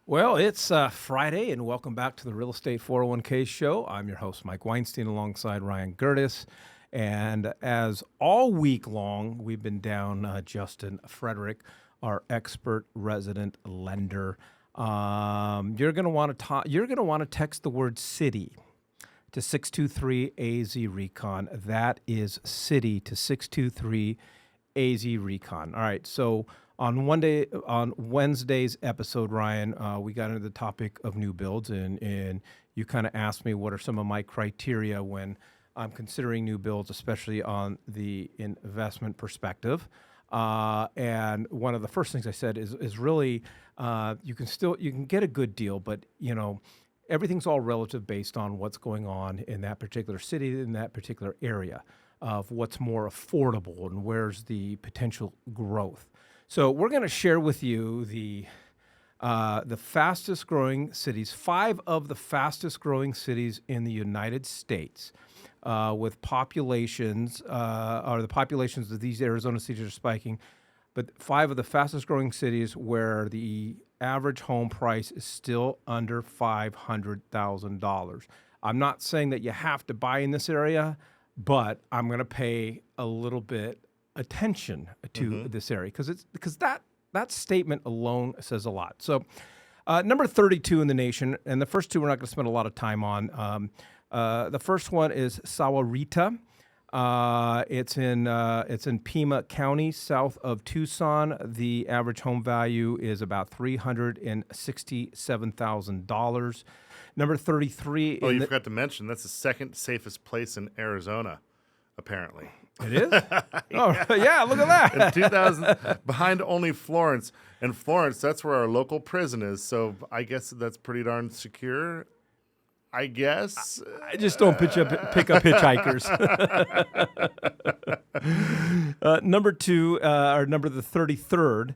Well, it's Friday, and welcome back to the Real Estate 401k show. I'm your host, Mike Weinstein, alongside Ryan Gerdes. And as all week long, we've been down Justin Frederick, our expert resident lender. You're going to want to You're going to want to text the word city to 623 AZ Recon. That is city to 623 AZ Recon. All right, so on Wednesday's episode, Ryan, we got into the topic of new builds, and you kind of asked me what are some of my criteria when I'm considering new builds, especially on the investment perspective. And one of the first things I said is really you can get a good deal, but everything's all relative based on what's going on in that particular city, in that particular area, of what's more affordable and where's the potential growth. So we're going to share with you the fastest growing cities, 5 of the fastest growing cities in the United States, with populations, or the populations of these Arizona cities are spiking, but 5 of the fastest growing cities where the average home price is still under $500,000. I'm not saying that you have to buy in this area, but I'm going to pay a little bit attention to this area because that statement alone says a lot. So number 32 in the nation, and the first 2 we're not going to spend a lot of time on. The first one is Sahuarita. It's in Pima County, south of Tucson. The average home value is about $367,000. Number 33. Oh, you forgot to mention that's the second safest place in Arizona, apparently. It is? Oh, yeah, look at that. In 2000, behind only Florence. And Florence, that's where our local prison is. So I guess that's pretty darn secure. I guess. I just don't pick up hitchhikers. Number 2, or number the 33rd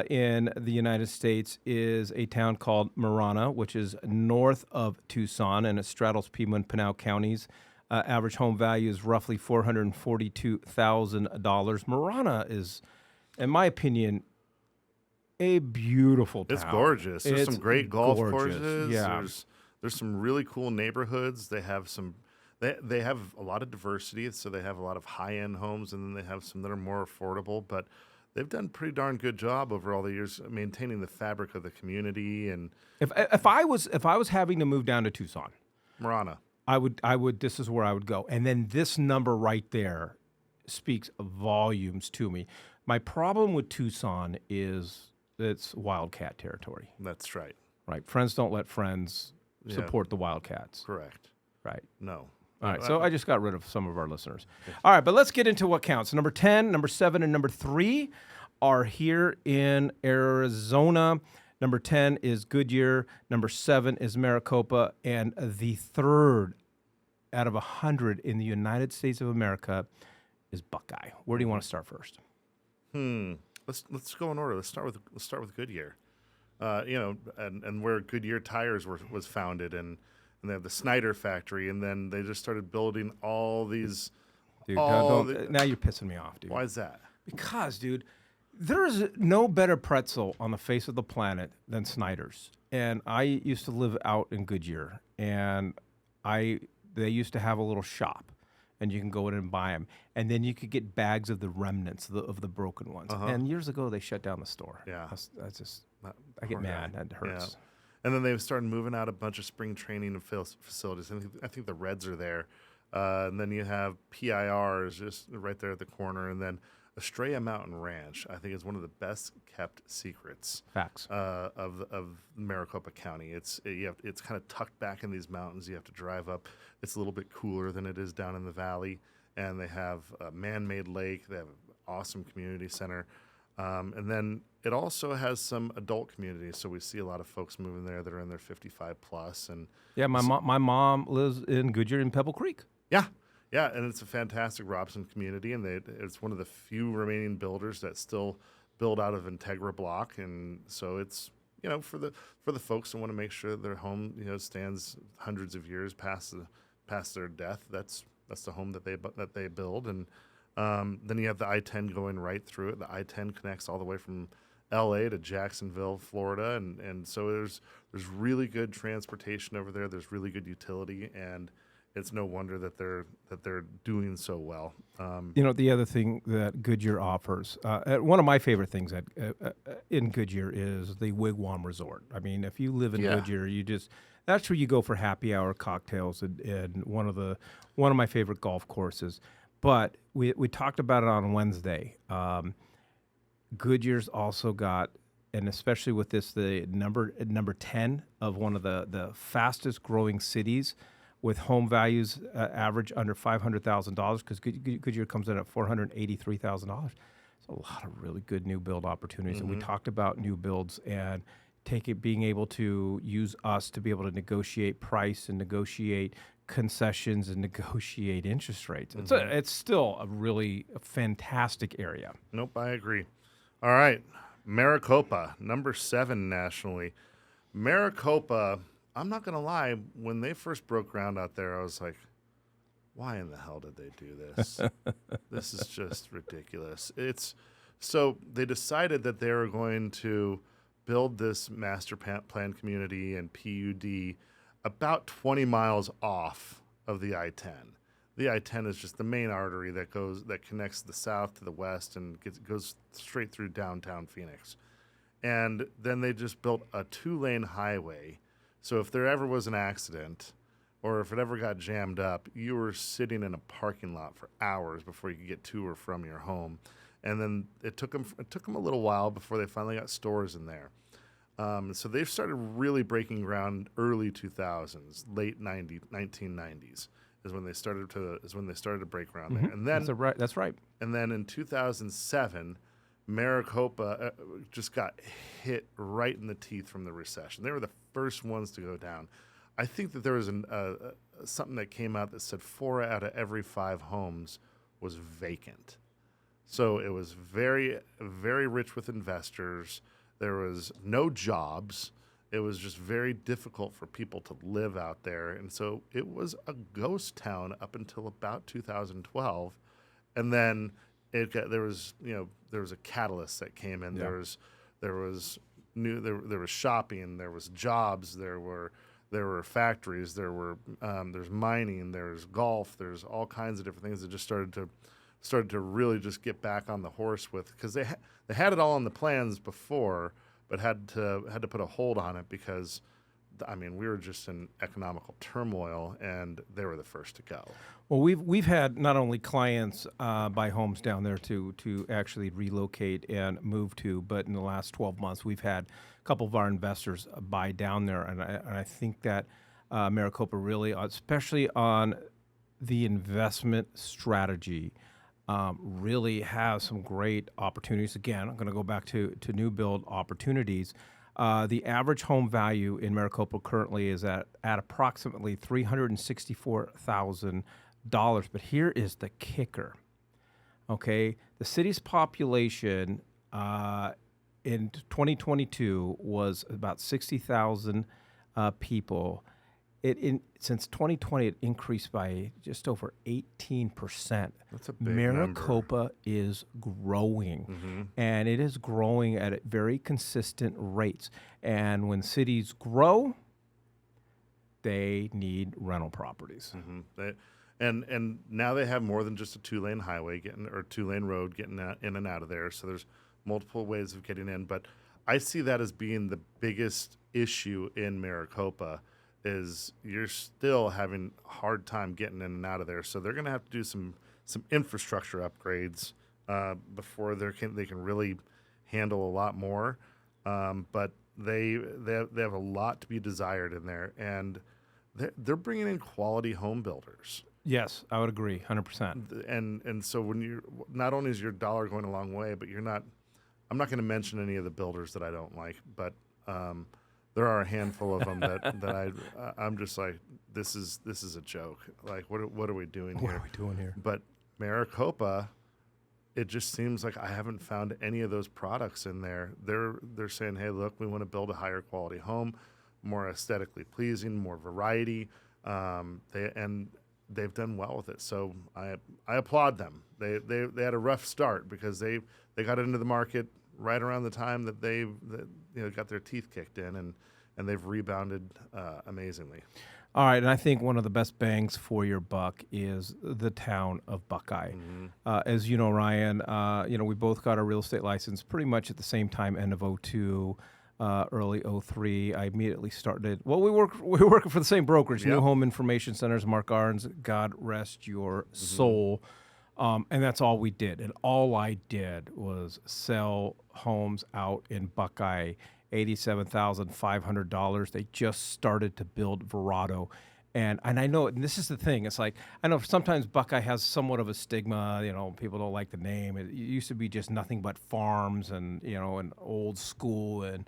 in the United States is a town called Marana, which is north of Tucson, and it straddles Pima and Pinal counties. Average home value is roughly $442,000. Marana is, in my opinion, a beautiful town. It's gorgeous. There's some great golf courses. Yeah. There's some really cool neighborhoods. They have they have a lot of diversity, so they have a lot of high-end homes, and then they have some that are more affordable. But they've done a pretty darn good job over all the years maintaining the fabric of the community. And if I was having to move down to Tucson, Marana, I would. This is where I would go, and then this number right there speaks volumes to me. My problem with Tucson is it's wildcat territory. That's right. Right, friends don't let friends support the Wildcats. Correct. Right. No. All right, so I just got rid of some of our listeners. All right, but let's get into what counts. Number 10, number 7, and number 3 are here in Arizona. Number 10 is Goodyear. Number 7 is Maricopa. And the third out of 100 in the United States of America is Buckeye. Where do you want to start first? Let's go in order. Let's start with Goodyear. And where Goodyear Tires was founded, and they have the Snyder factory, and then they just started building all these. Dude, now you're pissing me off, dude. Why is that? Because, dude, there is no better pretzel on the face of the planet than Snyder's. And I used to live out in Goodyear, and they used to have a little shop, and you can go in and buy them, and then you could get bags of the remnants of the broken ones. And years ago, they shut down the store. Yeah, I get mad. That hurts. Yeah. And then they've started moving out a bunch of spring training and facilities. I think the Reds are there. And then you have PIR is just right there at the corner. And then Estrella Mountain Ranch, I think, is one of the best kept secrets. Facts. Of Maricopa County. It's kind of tucked back in these mountains. You have to drive up. It's a little bit cooler than it is down in the valley. And they have a man-made lake. They have an awesome community center. And then it also has some adult communities, so we see a lot of folks moving there that are in their 55 plus. And yeah, my mom lives in Goodyear in Pebble Creek. Yeah, and it's a fantastic Robson community, and it's one of the few remaining builders that still build out of Integra block, and so it's for the folks that want to make sure their home stands hundreds of years past their death. That's the home that they build, and then you have the I-10 going right through it. The I-10 connects all the way from L.A. to Jacksonville, Florida, and so there's really good transportation over there. There's really good utility, and it's no wonder that they're doing so well. The other thing that Goodyear offers, one of my favorite things in Goodyear is the Wigwam Resort. I mean, if you live in Yeah. Goodyear, that's where you go for happy hour cocktails and one of my favorite golf courses. But we talked about it on Wednesday. Goodyear's also got, and especially with this, the number 10 of one of the fastest growing cities with home values average under $500,000, because Goodyear comes in at $483,000. It's a lot of really good new build opportunities. And we talked about new builds and being able to use us to be able to negotiate price and negotiate concessions and negotiate interest rates. It's still a really fantastic area. Nope, I agree. All right, Maricopa, number 7 nationally. Maricopa, I'm not going to lie, when they first broke ground out there, I was like, why in the hell did they do this? This is just ridiculous. So they decided that they were going to build this master plan community and PUD about 20 miles off of the I-10. The I-10 is just the main artery that connects the south to the west and goes straight through downtown Phoenix. And then they just built a 2-lane highway. So if there ever was an accident or if it ever got jammed up, you were sitting in a parking lot for hours before you could get to or from your home. And then it took them a little while before they finally got stores in there. So they've started really breaking ground early 2000s, late 1990s is when they started to break ground there. And then That's right. And then in 2007, Maricopa just got hit right in the teeth from the recession. They were the first ones to go down. I think that there was something that came out that said 4 out of every 5 homes was vacant. So it was very, very rich with investors. There was no jobs. It was just very difficult for people to live out there. And so it was a ghost town up until about 2012. And then there was a catalyst that came in. Yeah. There was shopping, there was jobs, there were factories, there's mining, there's golf, there's all kinds of different things that just started to really just get back on the horse with, because they had it all in the plans before, but had to put a hold on it because, I mean, we were just in economical turmoil, and they were the first to go. Well, we've had not only clients buy homes down there to actually relocate and move to, but in the last 12 months, we've had a couple of our investors buy down there, and I think that Maricopa really, especially on the investment strategy, really has some great opportunities. Again, I'm going to go back to new build opportunities. The average home value in Maricopa currently is at approximately $364,000. But here is the kicker. Okay, the city's population in 2022 was about 60,000 people. Since 2020, it increased by just over 18%. That's a big Maricopa number. is growing, and it is growing at very consistent rates. And when cities grow, they need rental properties. And now they have more than just a 2-lane highway 2-lane road getting in and out of there. So there's multiple ways of getting in. But I see that as being the biggest issue in Maricopa. Is you're still having a hard time getting in and out of there. So they're going to have to do some infrastructure upgrades before they can really handle a lot more. But they have a lot to be desired in there, and they're bringing in quality home builders. Yes, I would agree, 100%. And so when you not only is your dollar going a long way, but you're not. I'm not going to mention any of the builders that I don't like, but there are a handful of them that I'm just like, this is a joke. Like, what are we doing here? What are we doing here? But Maricopa, it just seems like I haven't found any of those products in there. They're saying, hey, look, we want to build a higher quality home, more aesthetically pleasing, more variety. They've done well with it. So I applaud them. They had a rough start because they got into the market right around the time that got their teeth kicked in, and they've rebounded amazingly. All right, and I think one of the best bangs for your buck is the town of Buckeye. As you know, Ryan, we both got our real estate license pretty much at the same time, end of '02, early '03. I immediately started. Well, we're working for the same brokerage, New Home Information Centers, Mark Arns. God rest your soul. And that's all we did. And all I did was sell homes out in Buckeye. $87,500. They just started to build Verrado. And I know, and this is the thing, it's like, I know sometimes Buckeye has somewhat of a stigma, people don't like the name. It used to be just nothing but farms and, and old school and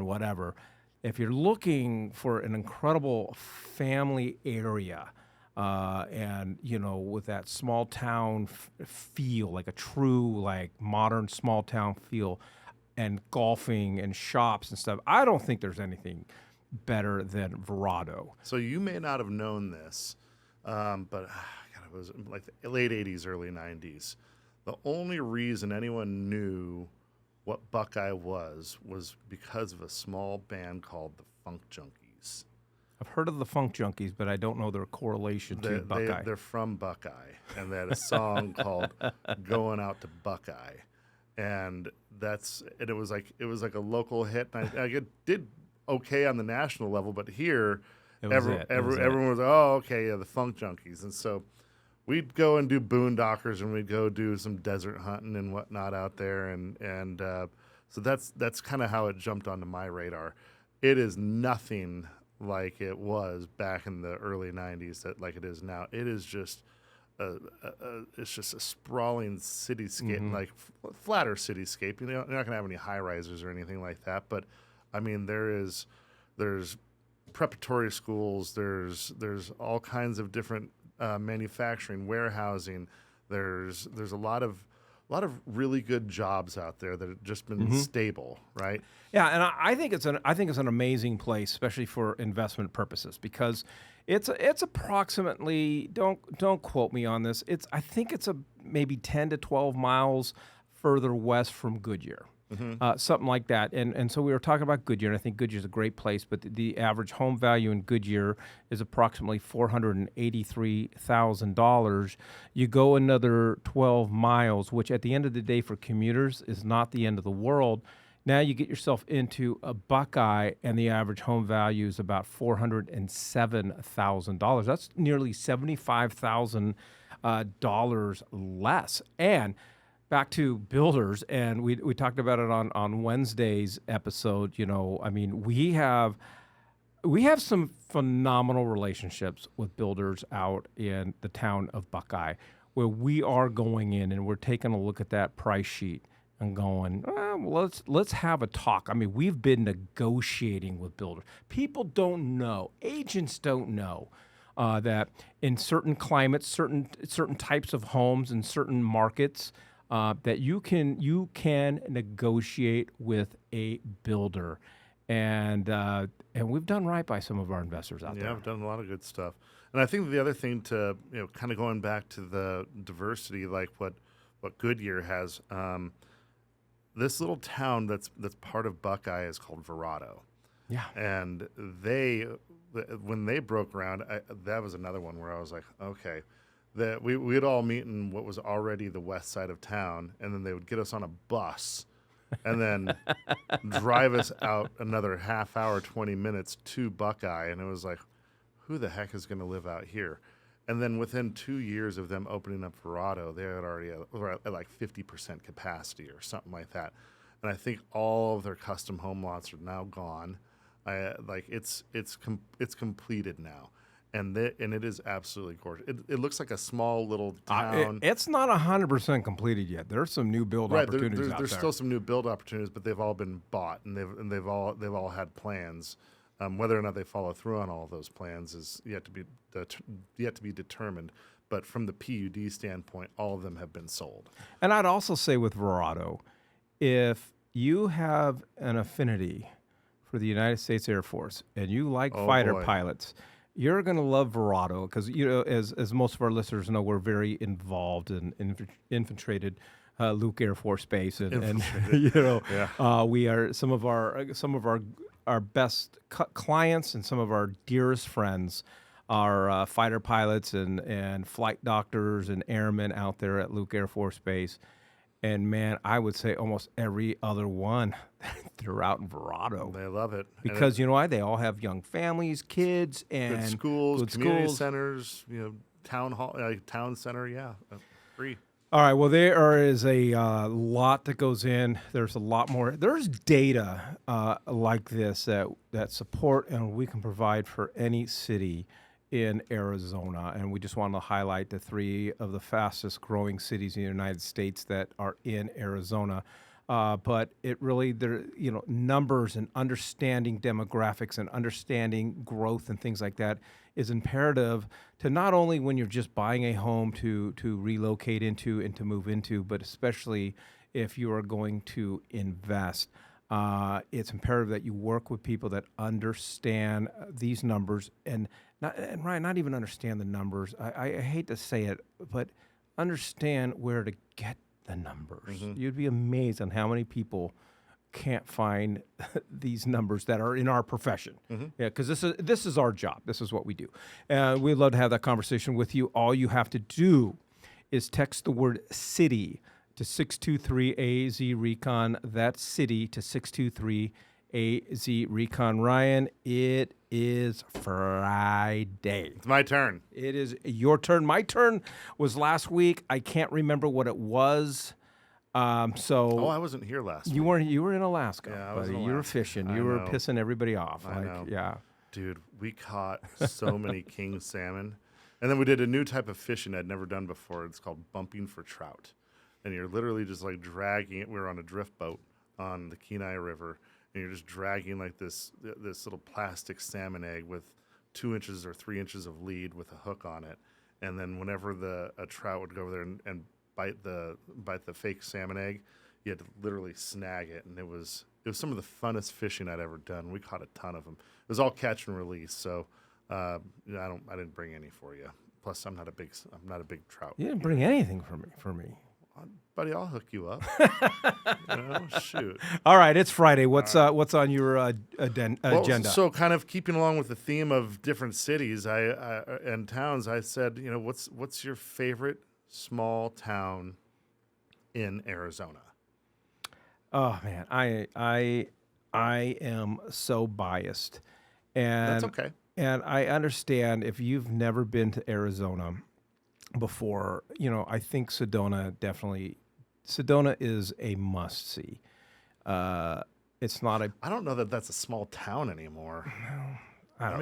whatever. If you're looking for an incredible family area, and, with that small town feel, like a true, like modern small town feel, and golfing and shops and stuff, I don't think there's anything better than Verrado. So you may not have known this, but God, it was like the late 80s, early 90s. The only reason anyone knew what Buckeye was because of a small band called the Funk Junkies. I've heard of the Funk Junkies, but I don't know their correlation to Buckeye. They're from Buckeye, and they had a song called "Going Out to Buckeye." And it was like a local hit. And I did okay on the national level, but here, everyone was the Funk Junkies. And so we'd go and do boondockers, and we'd go do some desert hunting and whatnot out there. And so that's kind of how it jumped onto my radar. It is nothing like it was back in the early 90s like it is now. It is just it's just a sprawling cityscape, like flatter cityscape. You're not going to have any high rises or anything like that. But I mean, there's preparatory schools. There's all kinds of different manufacturing, warehousing. There's a lot of really good jobs out there that have just been stable, right? Yeah, and I think it's an amazing place, especially for investment purposes, because it's approximately, don't quote me on this, I think it's maybe 10 to 12 miles further west from Goodyear. Something like that. And so we were talking about Goodyear, and I think Goodyear's a great place, but the average home value in Goodyear is approximately $483,000. You go another 12 miles, which at the end of the day for commuters is not the end of the world. Now you get yourself into a Buckeye, and the average home value is about $407,000. That's nearly $75,000 less. And back to builders, and we talked about it on Wednesday's episode. I mean, we have some phenomenal relationships with builders out in the town of Buckeye, where we are going in and we're taking a look at that price sheet and going, let's have a talk. I mean, we've been negotiating with builders. People don't know, agents don't know that in certain climates, certain types of homes in certain markets, that you can negotiate with a builder, and we've done right by some of our investors out there. Yeah, we've done a lot of good stuff. And I think the other thing to kind of going back to the diversity, like what Goodyear has, this little town that's part of Buckeye is called Verrado. Yeah, and when they broke ground, that was another one where I was like, okay. That we'd all meet in what was already the west side of town, and then they would get us on a bus and then drive us out another half hour, 20 minutes to Buckeye. And it was like, who the heck is going to live out here? And then within 2 years of them opening up Verrado, they had already at like 50% capacity or something like that. And I think all of their custom home lots are now gone. It's completed now. And it is absolutely gorgeous. It looks like a small little town. It's not 100% completed yet. There's some new build opportunities out there. There's still some new build opportunities, but they've all been bought, and they've all had plans. Whether or not they follow through on all of those plans is yet to be determined. But from the PUD standpoint, all of them have been sold. And I'd also say with Verrado, if you have an affinity for the United States Air Force and you like fighter pilots, you're going to love Verrado because, as most of our listeners know, we're very involved and infiltrated Luke Air Force Base, and Infiltrated. Yeah. we are some of our best clients and some of our dearest friends are fighter pilots and flight doctors and airmen out there at Luke Air Force Base. And man, I would say almost every other one they're out in Verrado. They love it. Because you know why? They all have young families, kids, and good schools, good community schools. centers, town hall, town center, free. All right. Well, there is a lot that goes in. There's a lot more. There's data like this that support and we can provide for any city in Arizona. And we just wanted to highlight the 3 of the fastest growing cities in the United States that are in Arizona. But it really, numbers and understanding demographics and understanding growth and things like that is imperative to not only when you're just buying a home to relocate into and to move into, but especially if you are going to invest. It's imperative that you work with people that understand these numbers and Ryan, not even understand the numbers. I hate to say it, but understand where to get the numbers. Mm-hmm. You'd be amazed on how many people can't find these numbers that are in our profession. Mm-hmm. Yeah, because this is our job. This is what we do. We'd love to have that conversation with you. All you have to do is text the word city to 623-AZ-RECON. That's city to 623-AZ-RECON. Ryan, it is Friday. It's my turn. It is your turn. My turn was last week. I can't remember what it was. I wasn't here last week. You were in Alaska. Yeah, I was in buddy. You were Alaska. fishing. I You were know. pissing everybody off. I know. Yeah. Dude, we caught so many king salmon. And then we did a new type of fishing I'd never done before. It's called bumping for trout. And you're literally just like dragging it. We were on a drift boat on the Kenai River, and you're just dragging like this little plastic salmon egg with 2 inches or 3 inches of lead with a hook on it. And then whenever a trout would go over there and bite the fake salmon egg, you had to literally snag it, and it was some of the funnest fishing I'd ever done. We caught a ton of them. It was all catch and release, so I didn't bring any for you. Plus, I'm not a big trout. You didn't bring anything for me. Buddy, I'll hook you up. Shoot. All right, it's Friday. What's on your agenda? So kind of keeping along with the theme of different cities and towns, I said, what's your favorite small town in Arizona? Oh man, I am so biased, and That's okay. And I understand if you've never been to Arizona before, I think Sedona is a must see. It's not a. I don't know that that's a small town anymore. No,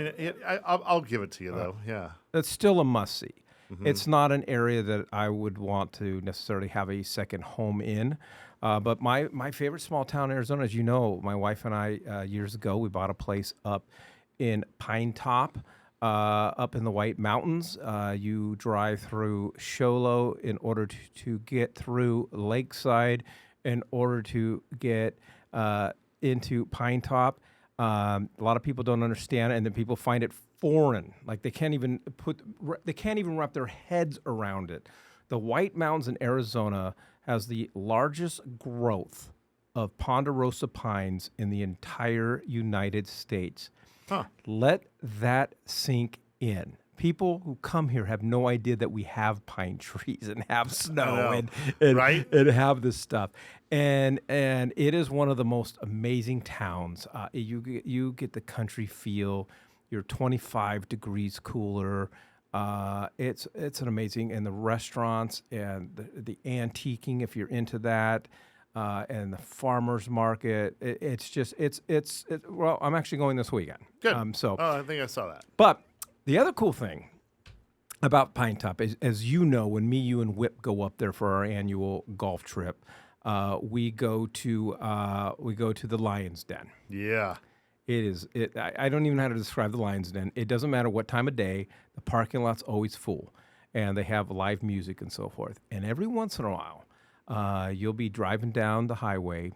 I'll give it to you though. Yeah, it's still a must see. Mm-hmm. It's not an area that I would want to necessarily have a second home in. But my favorite small town in Arizona, as you know, my wife and I, years ago, we bought a place up in Pine Top, up in the White Mountains. You drive through Sholo in order to get through Lakeside, in order to get into Pine Top. A lot of people don't understand it, and then people find it foreign. Like they can't even wrap their heads around it. The White Mountains in Arizona has the largest growth of ponderosa pines in the entire United States. Huh. Let that sink in. People who come here have no idea that we have pine trees and have snow and right? and have this stuff. And it is one of the most amazing towns. You get the country feel. You're 25 degrees cooler. It's an amazing, and the restaurants and the antiquing, if you're into that, and the farmers market. Well, I'm actually going this weekend. Good. I think I saw that. But the other cool thing about Pine Top is, as you know, when you and Whip go up there for our annual golf trip, we go to the Lion's Den. Yeah. I don't even know how to describe the Lion's Den. It doesn't matter what time of day. The parking lot's always full, and they have live music and so forth. And every once in a while, you'll be driving down the highway,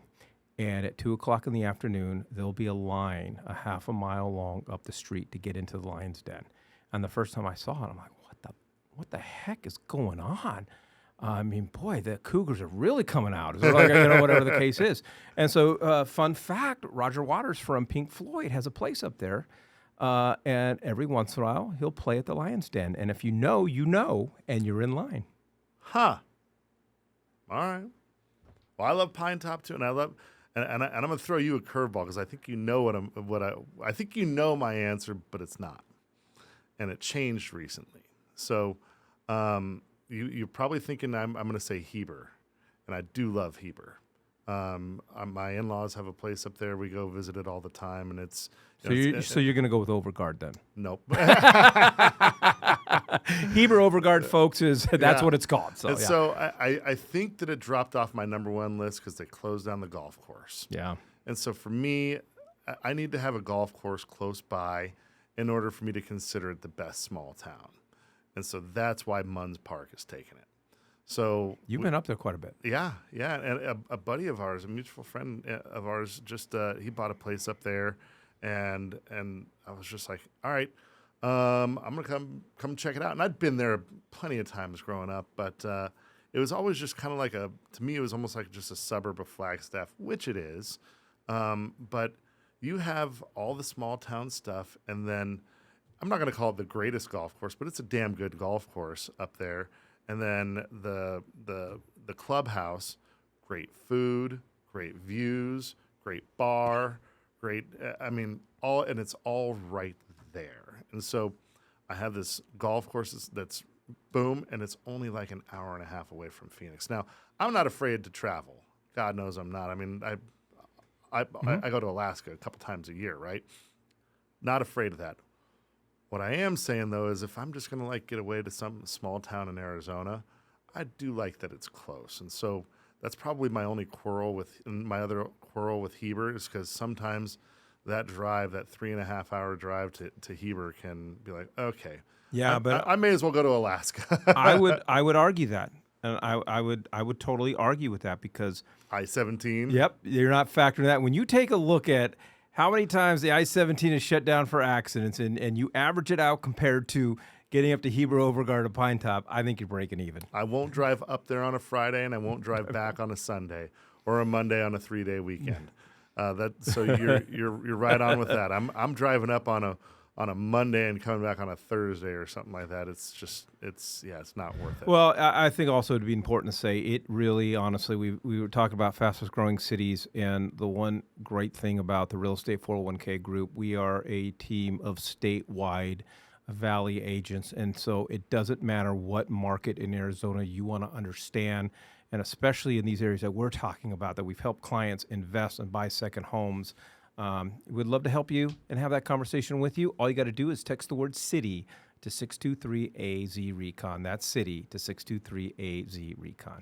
and at 2:00 in the afternoon, there'll be a line a half a mile long up the street to get into the Lion's Den. And the first time I saw it, I'm like, what the heck is going on? I mean, boy, the Cougars are really coming out. It's like, whatever the case is. And so, fun fact: Roger Waters from Pink Floyd has a place up there, and every once in a while he'll play at the Lions Den. And if you know, and you're in line. Huh. All right. Well, I love Pine Top too, and I'm gonna throw you a curveball because I think you know I think you know my answer, but it's not, and it changed recently. So, you're probably thinking I'm gonna say Heber, and I do love Heber. My in-laws have a place up there. We go visit it all the time, and it's So you're going to go with Overgard then? nope. Heber Overgard, folks, that's what it's called. So, And so I think that it dropped off my number one list because they closed down the golf course. yeah. And so for me, I need to have a golf course close by in order for me to consider it the best small town. And so that's why Munns Park has taken it. So You've been up there quite a bit. yeah. And a buddy of ours, a mutual friend of ours, just he bought a place up there, and I was just like, all right, I'm gonna come check it out. And I'd been there plenty of times growing up, but it was always just kind of like to me, it was almost like just a suburb of Flagstaff, which it is. But you have all the small town stuff, and then I'm not gonna call it the greatest golf course, but it's a damn good golf course up there. And then the clubhouse, great food, great views, great bar, great. And it's all right there. And so I have this golf course that's boom, and it's only like an hour and a half away from Phoenix. Now I'm not afraid to travel. God knows I'm not. I mean, I go to Alaska a couple times a year, right? Not afraid of that. What I am saying, though, is if I'm just going to get away to some small town in Arizona, I do like that it's close. And so that's probably my only quarrel my other quarrel with Heber is because sometimes that 3.5 hour drive to Heber can be like, okay. Yeah, but I may as well go to Alaska. I would argue that. And I would totally argue with that because I-17. Yep, you're not factoring that. When you take a look at how many times the I-17 is shut down for accidents, and you average it out compared to getting up to Heber Overgard or Pine Top, I think you're breaking even. I won't drive up there on a Friday, and I won't drive back on a Sunday or a Monday on a 3-day weekend. So you're right on with that. I'm driving up on a Monday and coming back on a Thursday or something like that. It's not worth it. Well, I think also it'd be important to say it really, honestly, we were talking about fastest growing cities, and the one great thing about the Real Estate 401k group, we are a team of statewide Valley agents, and so it doesn't matter what market in Arizona you want to understand, and especially in these areas that we're talking about that we've helped clients invest and buy second homes. We'd love to help you and have that conversation with you. All you got to do is text the word city to 623-AZ-RECON. That's city to 623-AZ-RECON.